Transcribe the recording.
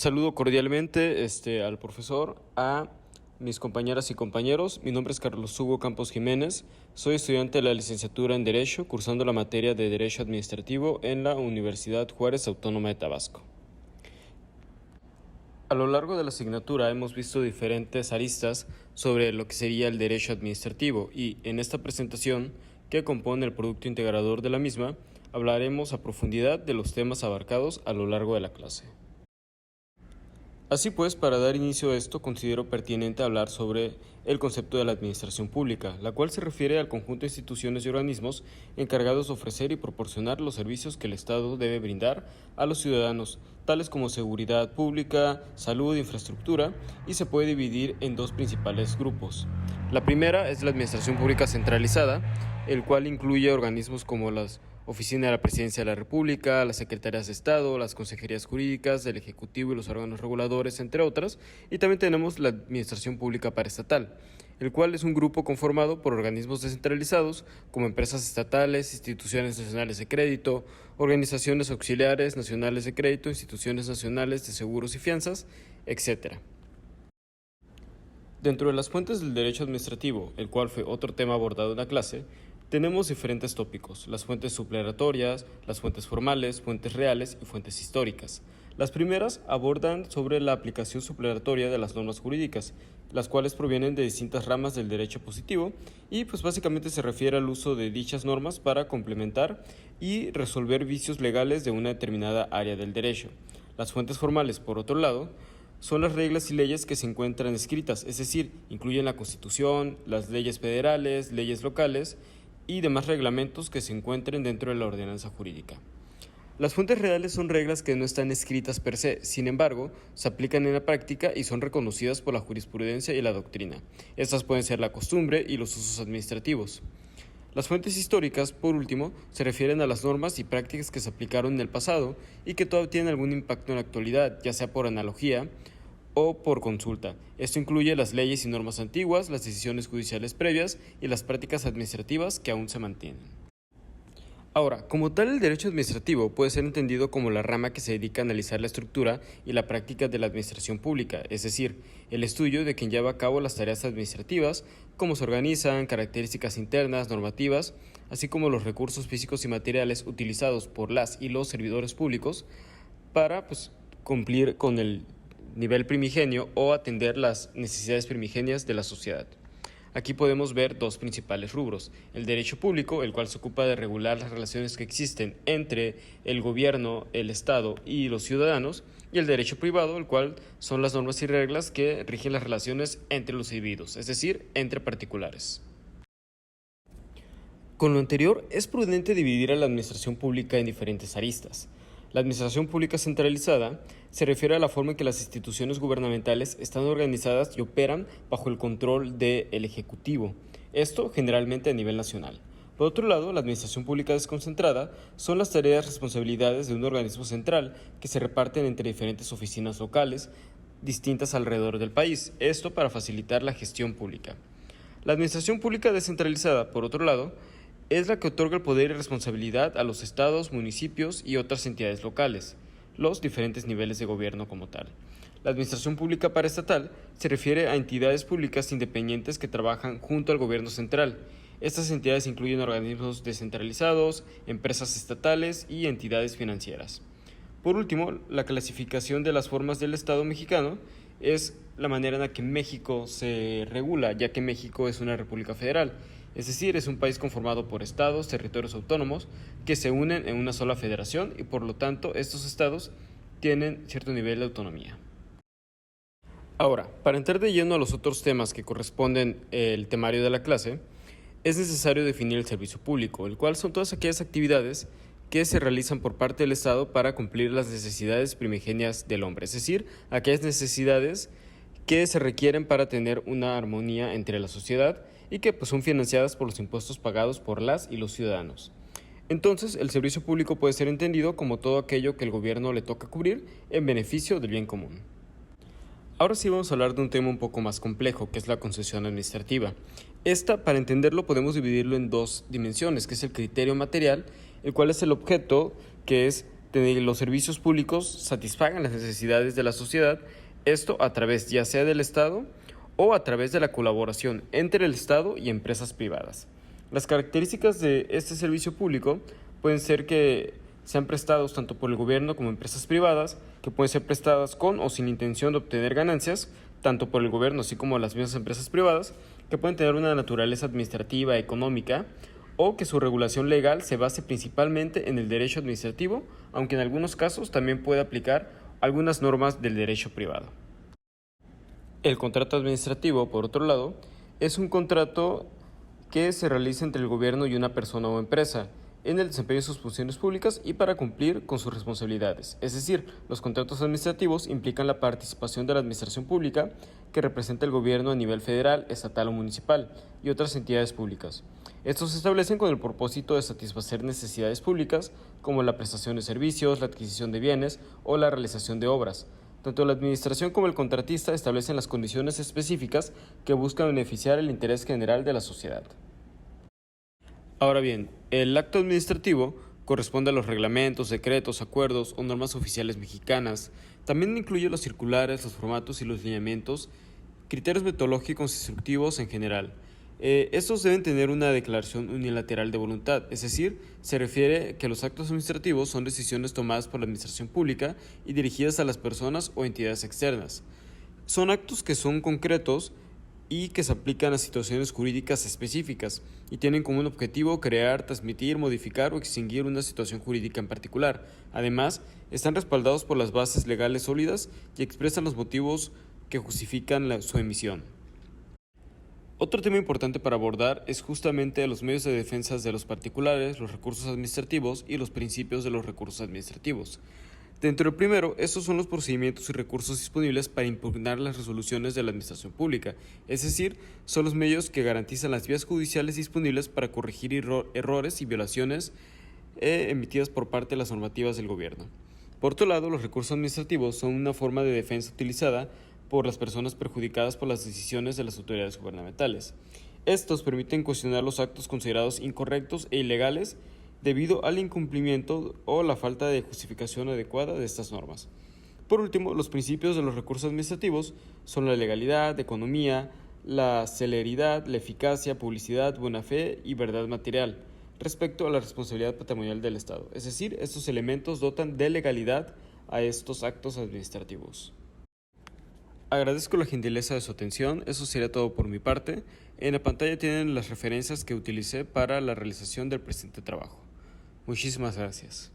Saludo cordialmente al profesor, a mis compañeras y compañeros. Mi nombre es Carlos Hugo Campos Jiménez. Soy estudiante de la licenciatura en Derecho, cursando la materia de Derecho Administrativo en la Universidad Juárez Autónoma de Tabasco. A lo largo de la asignatura hemos visto diferentes aristas sobre lo que sería el derecho administrativo y en esta presentación, que compone el producto integrador de la misma, hablaremos a profundidad de los temas abarcados a lo largo de la clase. Así pues, para dar inicio a esto, considero pertinente hablar sobre el concepto de la administración pública, la cual se refiere al conjunto de instituciones y organismos encargados de ofrecer y proporcionar los servicios que el Estado debe brindar a los ciudadanos, tales como seguridad pública, salud, infraestructura, y se puede dividir en dos principales grupos. La primera es la administración pública centralizada, el cual incluye organismos como las Oficina de la Presidencia de la República, las Secretarías de Estado, las Consejerías Jurídicas del Ejecutivo y los órganos reguladores, entre otras, y también tenemos la Administración Pública Paraestatal, el cual es un grupo conformado por organismos descentralizados como empresas estatales, instituciones nacionales de crédito, organizaciones auxiliares nacionales de crédito, instituciones nacionales de seguros y fianzas, etc. Dentro de las fuentes del derecho administrativo, el cual fue otro tema abordado en la clase, tenemos diferentes tópicos: las fuentes supletorias, las fuentes formales, fuentes reales y fuentes históricas. Las primeras abordan sobre la aplicación supletoria de las normas jurídicas, las cuales provienen de distintas ramas del derecho positivo y básicamente se refiere al uso de dichas normas para complementar y resolver vicios legales de una determinada área del derecho. Las fuentes formales, por otro lado, son las reglas y leyes que se encuentran escritas, es decir, incluyen la Constitución, las leyes federales, leyes locales y demás reglamentos que se encuentren dentro de la ordenanza jurídica. Las fuentes reales son reglas que no están escritas per se, sin embargo, se aplican en la práctica y son reconocidas por la jurisprudencia y la doctrina. Estas pueden ser la costumbre y los usos administrativos. Las fuentes históricas, por último, se refieren a las normas y prácticas que se aplicaron en el pasado y que todavía tienen algún impacto en la actualidad, ya sea por analogía o por consulta. Esto incluye las leyes y normas antiguas, las decisiones judiciales previas y las prácticas administrativas que aún se mantienen. Ahora, como tal, el derecho administrativo puede ser entendido como la rama que se dedica a analizar la estructura y la práctica de la administración pública, es decir, el estudio de quien lleva a cabo las tareas administrativas, cómo se organizan, características internas, normativas, así como los recursos físicos y materiales utilizados por las y los servidores públicos para cumplir con el nivel primigenio o atender las necesidades primigenias de la sociedad. Aquí podemos ver dos principales rubros: el derecho público, el cual se ocupa de regular las relaciones que existen entre el gobierno, el Estado y los ciudadanos, y el derecho privado, el cual son las normas y reglas que rigen las relaciones entre los individuos, es decir, entre particulares. Con lo anterior, es prudente dividir a la administración pública en diferentes aristas. La administración pública centralizada se refiere a la forma en que las instituciones gubernamentales están organizadas y operan bajo el control del Ejecutivo, esto generalmente a nivel nacional. Por otro lado, la administración pública desconcentrada son las tareas y responsabilidades de un organismo central que se reparten entre diferentes oficinas locales distintas alrededor del país, esto para facilitar la gestión pública. La administración pública descentralizada, por otro lado, es la que otorga el poder y responsabilidad a los estados, municipios y otras entidades locales, los diferentes niveles de gobierno como tal. La administración pública paraestatal se refiere a entidades públicas independientes que trabajan junto al gobierno central. Estas entidades incluyen organismos descentralizados, empresas estatales y entidades financieras. Por último, la clasificación de las formas del Estado mexicano es la manera en la que México se regula, ya que México es una república federal. Es decir, es un país conformado por estados, territorios autónomos, que se unen en una sola federación y por lo tanto estos estados tienen cierto nivel de autonomía. Ahora, para entrar de lleno a los otros temas que corresponden al temario de la clase, es necesario definir el servicio público, el cual son todas aquellas actividades que se realizan por parte del Estado para cumplir las necesidades primigenias del hombre, es decir, aquellas necesidades que se requieren para tener una armonía entre la sociedad y que son financiadas por los impuestos pagados por las y los ciudadanos. Entonces, el servicio público puede ser entendido como todo aquello que el gobierno le toca cubrir en beneficio del bien común. Ahora sí vamos a hablar de un tema un poco más complejo, que es la concesión administrativa. Esta, para entenderlo, podemos dividirlo en dos dimensiones, que es el criterio material, el cual es el objeto que es los servicios públicos satisfagan las necesidades de la sociedad, esto a través ya sea del Estado o a través de la colaboración entre el Estado y empresas privadas. Las características de este servicio público pueden ser que sean prestados tanto por el gobierno como empresas privadas, que pueden ser prestadas con o sin intención de obtener ganancias, tanto por el gobierno así como las mismas empresas privadas, que pueden tener una naturaleza administrativa, económica, o que su regulación legal se base principalmente en el derecho administrativo, aunque en algunos casos también puede aplicar algunas normas del derecho privado. El contrato administrativo, por otro lado, es un contrato que se realiza entre el gobierno y una persona o empresa en el desempeño de sus funciones públicas y para cumplir con sus responsabilidades. Es decir, los contratos administrativos implican la participación de la administración pública que representa el gobierno a nivel federal, estatal o municipal y otras entidades públicas. Estos se establecen con el propósito de satisfacer necesidades públicas como la prestación de servicios, la adquisición de bienes o la realización de obras. Tanto la administración como el contratista establecen las condiciones específicas que buscan beneficiar el interés general de la sociedad. Ahora bien, el acto administrativo corresponde a los reglamentos, decretos, acuerdos o normas oficiales mexicanas. También incluye los circulares, los formatos y los lineamientos, criterios metodológicos instructivos en general. Estos deben tener una declaración unilateral de voluntad, es decir, se refiere que los actos administrativos son decisiones tomadas por la administración pública y dirigidas a las personas o entidades externas. Son actos que son concretos y que se aplican a situaciones jurídicas específicas y tienen como un objetivo crear, transmitir, modificar o extinguir una situación jurídica en particular. Además, están respaldados por las bases legales sólidas y expresan los motivos que justifican su emisión. Otro tema importante para abordar es justamente los medios de defensa de los particulares, los recursos administrativos y los principios de los recursos administrativos. Dentro del primero, estos son los procedimientos y recursos disponibles para impugnar las resoluciones de la administración pública, es decir, son los medios que garantizan las vías judiciales disponibles para corregir errores y violaciones emitidas por parte de las normativas del gobierno. Por otro lado, los recursos administrativos son una forma de defensa utilizada por las personas perjudicadas por las decisiones de las autoridades gubernamentales. Estos permiten cuestionar los actos considerados incorrectos e ilegales debido al incumplimiento o la falta de justificación adecuada de estas normas. Por último, los principios de los recursos administrativos son la legalidad, economía, la celeridad, la eficacia, publicidad, buena fe y verdad material respecto a la responsabilidad patrimonial del Estado. Es decir, estos elementos dotan de legalidad a estos actos administrativos. Agradezco la gentileza de su atención, eso sería todo por mi parte. En la pantalla tienen las referencias que utilicé para la realización del presente trabajo. Muchísimas gracias.